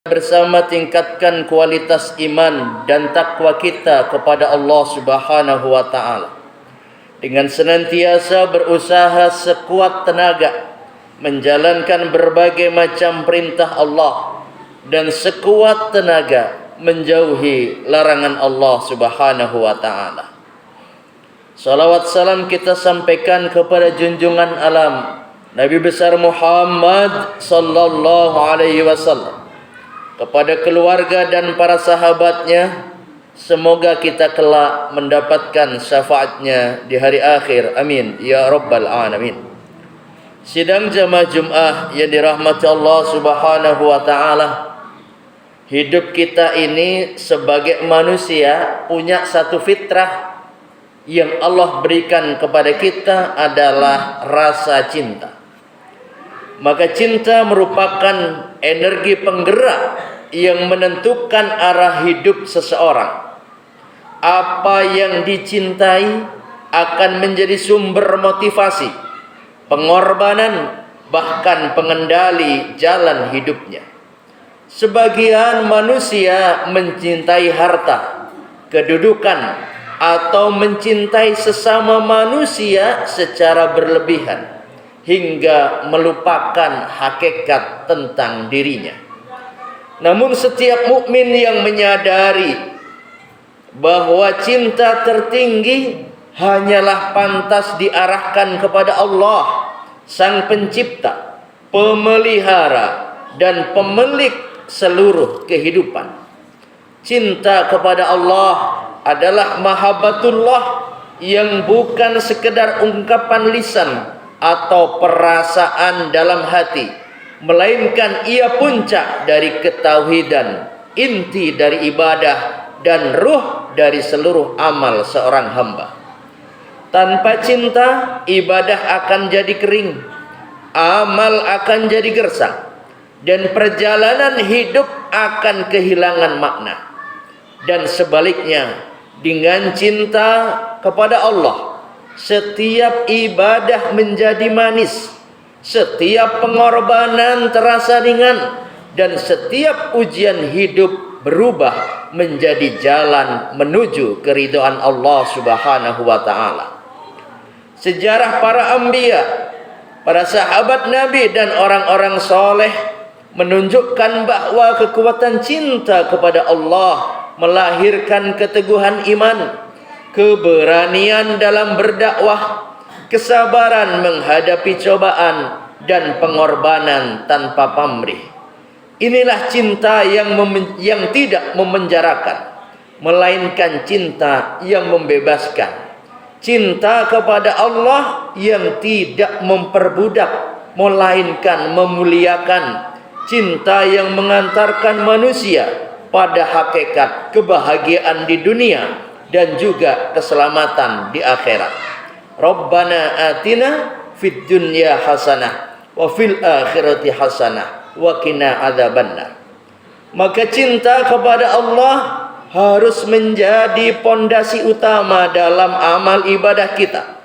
bersama tingkatkan kualitas iman dan takwa kita kepada Allah Subhanahu wa taala dengan senantiasa berusaha sekuat tenaga menjalankan berbagai macam perintah Allah dan sekuat tenaga menjauhi larangan Allah Subhanahu wa taala. Salawat salam kita sampaikan kepada junjungan alam Nabi besar Muhammad sallallahu alaihi wasallam, kepada keluarga dan para sahabatnya. Semoga kita kelak mendapatkan syafaatnya di hari akhir. Amin ya rabbal alamin. Sidang jamaah Jumat yang dirahmati Allah Subhanahu wa taala, hidup kita ini sebagai manusia punya satu fitrah yang Allah berikan kepada kita adalah rasa cinta. Maka cinta merupakan energi penggerak yang menentukan arah hidup seseorang. Apa yang dicintai akan menjadi sumber motivasi, pengorbanan, bahkan pengendali jalan hidupnya. Sebagian manusia mencintai harta, kedudukan, atau mencintai sesama manusia secara berlebihan hingga melupakan hakikat tentang dirinya. Namun setiap mukmin yang menyadari bahwa cinta tertinggi hanyalah pantas diarahkan kepada Allah, Sang Pencipta, Pemelihara, dan Pemilik seluruh kehidupan. Cinta kepada Allah adalah mahabbatullah yang bukan sekedar ungkapan lisan atau perasaan dalam hati, melainkan ia puncak dari ketauhidan, inti dari ibadah, dan ruh dari seluruh amal seorang hamba. Tanpa cinta, ibadah akan jadi kering, amal akan jadi gersang, dan perjalanan hidup akan kehilangan makna. Dan sebaliknya, dengan cinta kepada Allah, setiap ibadah menjadi manis, setiap pengorbanan terasa ringan, dan setiap ujian hidup berubah menjadi jalan menuju keridhaan Allah Subhanahu wa taala. Sejarah para anbiya, para sahabat Nabi dan orang-orang soleh menunjukkan bahwa kekuatan cinta kepada Allah melahirkan keteguhan iman, keberanian dalam berdakwah, kesabaran menghadapi cobaan, dan pengorbanan tanpa pamrih. Inilah cinta yang tidak memenjarakan, melainkan cinta yang membebaskan. Cinta kepada Allah yang tidak memperbudak, melainkan memuliakan. Cinta yang mengantarkan manusia pada hakikat kebahagiaan di dunia dan juga keselamatan di akhirat. Rabbana atina fid dunya hasanah wa fil akhirati hasanah wa qina adzabannar. Maka cinta kepada Allah harus menjadi pondasi utama dalam amal ibadah kita.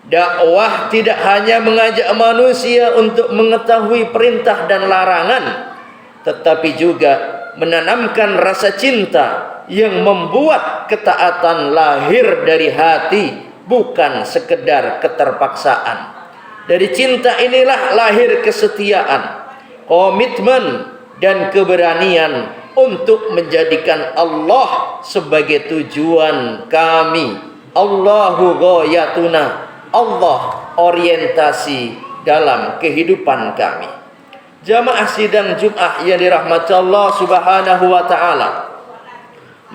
Dakwah tidak hanya mengajak manusia untuk mengetahui perintah dan larangan, tetapi juga menanamkan rasa cinta yang membuat ketaatan lahir dari hati, bukan sekedar keterpaksaan. Dari cinta inilah lahir kesetiaan, komitmen, dan keberanian untuk menjadikan Allah sebagai tujuan kami. Allahu ghayatuna, Allah orientasi dalam kehidupan kami. Jamaah sidang Jumat yang dirahmati Allah Subhanahu wa taala,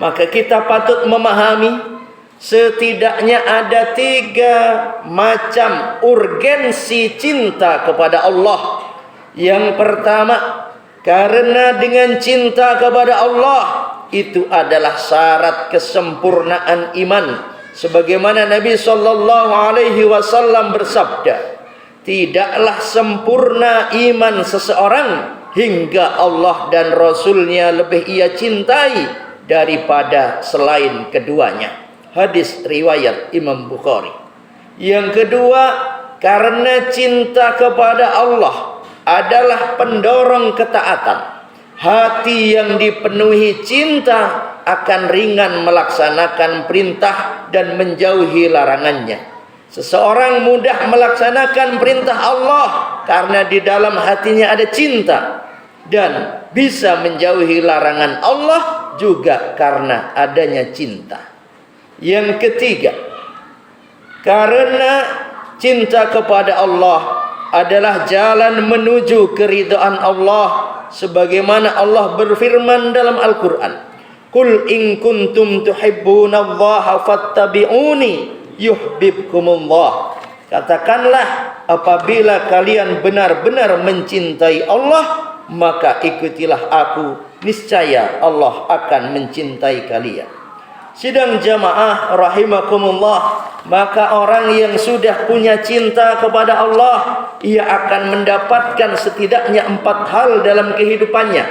maka kita patut memahami setidaknya ada 3 macam urgensi cinta kepada Allah. Yang pertama, karena dengan cinta kepada Allah itu adalah syarat kesempurnaan iman, sebagaimana Nabi sallallahu alaihi wasallam bersabda, tidaklah sempurna iman seseorang hingga Allah dan Rasulnya lebih ia cintai daripada selain keduanya. Hadis riwayat Imam Bukhari. Yang kedua, karena cinta kepada Allah adalah pendorong ketaatan, Hati yang dipenuhi cinta akan ringan melaksanakan perintah dan menjauhi larangannya. Seseorang mudah melaksanakan perintah Allah karena di dalam hatinya ada cinta, dan bisa menjauhi larangan Allah juga karena adanya cinta. Yang ketiga, karena cinta kepada Allah adalah jalan menuju keridhaan Allah, sebagaimana Allah berfirman dalam Al-Quran, Qul in kuntum tuhibbunallaha fattabi'uni yuhibbukumullah. Katakanlah, apabila kalian benar-benar mencintai Allah, maka ikutilah aku, niscaya Allah akan mencintai kalian. Sidang jamaah rahimakumullah, maka orang yang sudah punya cinta kepada Allah, ia akan mendapatkan setidaknya 4 hal dalam kehidupannya.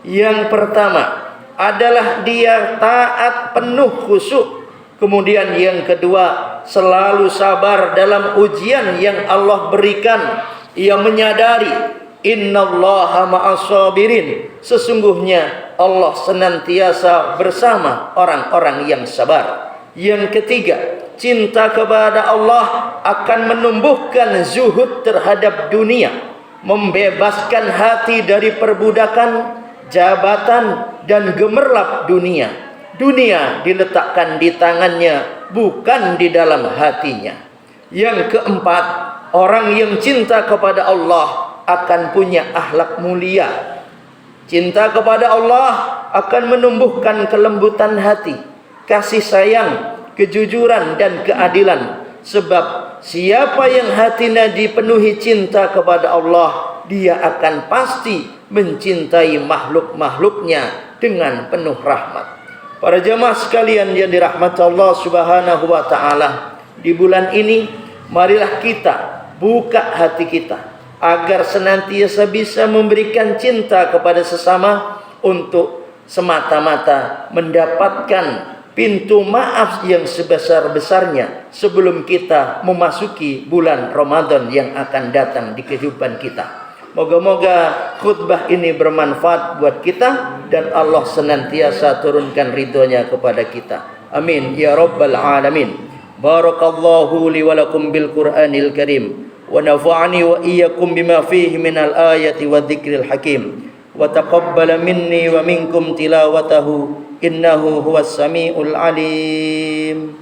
Yang pertama adalah dia taat penuh khusyuk. Kemudian yang kedua, selalu sabar dalam ujian yang Allah berikan. Ia menyadari innallaha ma'as-sabirin, sesungguhnya Allah senantiasa bersama orang-orang yang sabar. Yang ketiga, cinta kepada Allah akan menumbuhkan zuhud terhadap dunia, membebaskan hati dari perbudakan, jabatan, dan gemerlap dunia. Dunia diletakkan di tangannya, bukan di dalam hatinya. Yang keempat, orang yang cinta kepada Allah akan punya akhlak mulia. Cinta kepada Allah akan menumbuhkan kelembutan hati, kasih sayang, kejujuran, dan keadilan. Sebab siapa yang hatinya dipenuhi cinta kepada Allah, dia akan pasti mencintai makhluk-makhluknya dengan penuh rahmat. Para jemaah sekalian yang dirahmati Allah Subhanahu wa taala, di bulan ini marilah kita buka hati kita agar senantiasa bisa memberikan cinta kepada sesama untuk semata-mata mendapatkan pintu maaf yang sebesar-besarnya sebelum kita memasuki bulan Ramadan yang akan datang di kehidupan kita. Moga-moga khutbah ini bermanfaat buat kita dan Allah senantiasa turunkan ridhonya kepada kita. Amin ya rabbal alamin. Barakallahu li wa lakum bil Qur'anil Karim wa nafa'ani wa iyyakum bima fihi minal ayati wa dzikril hakim wa taqabbala minni wa minkum tilawatahu innahu huwas samiul alim.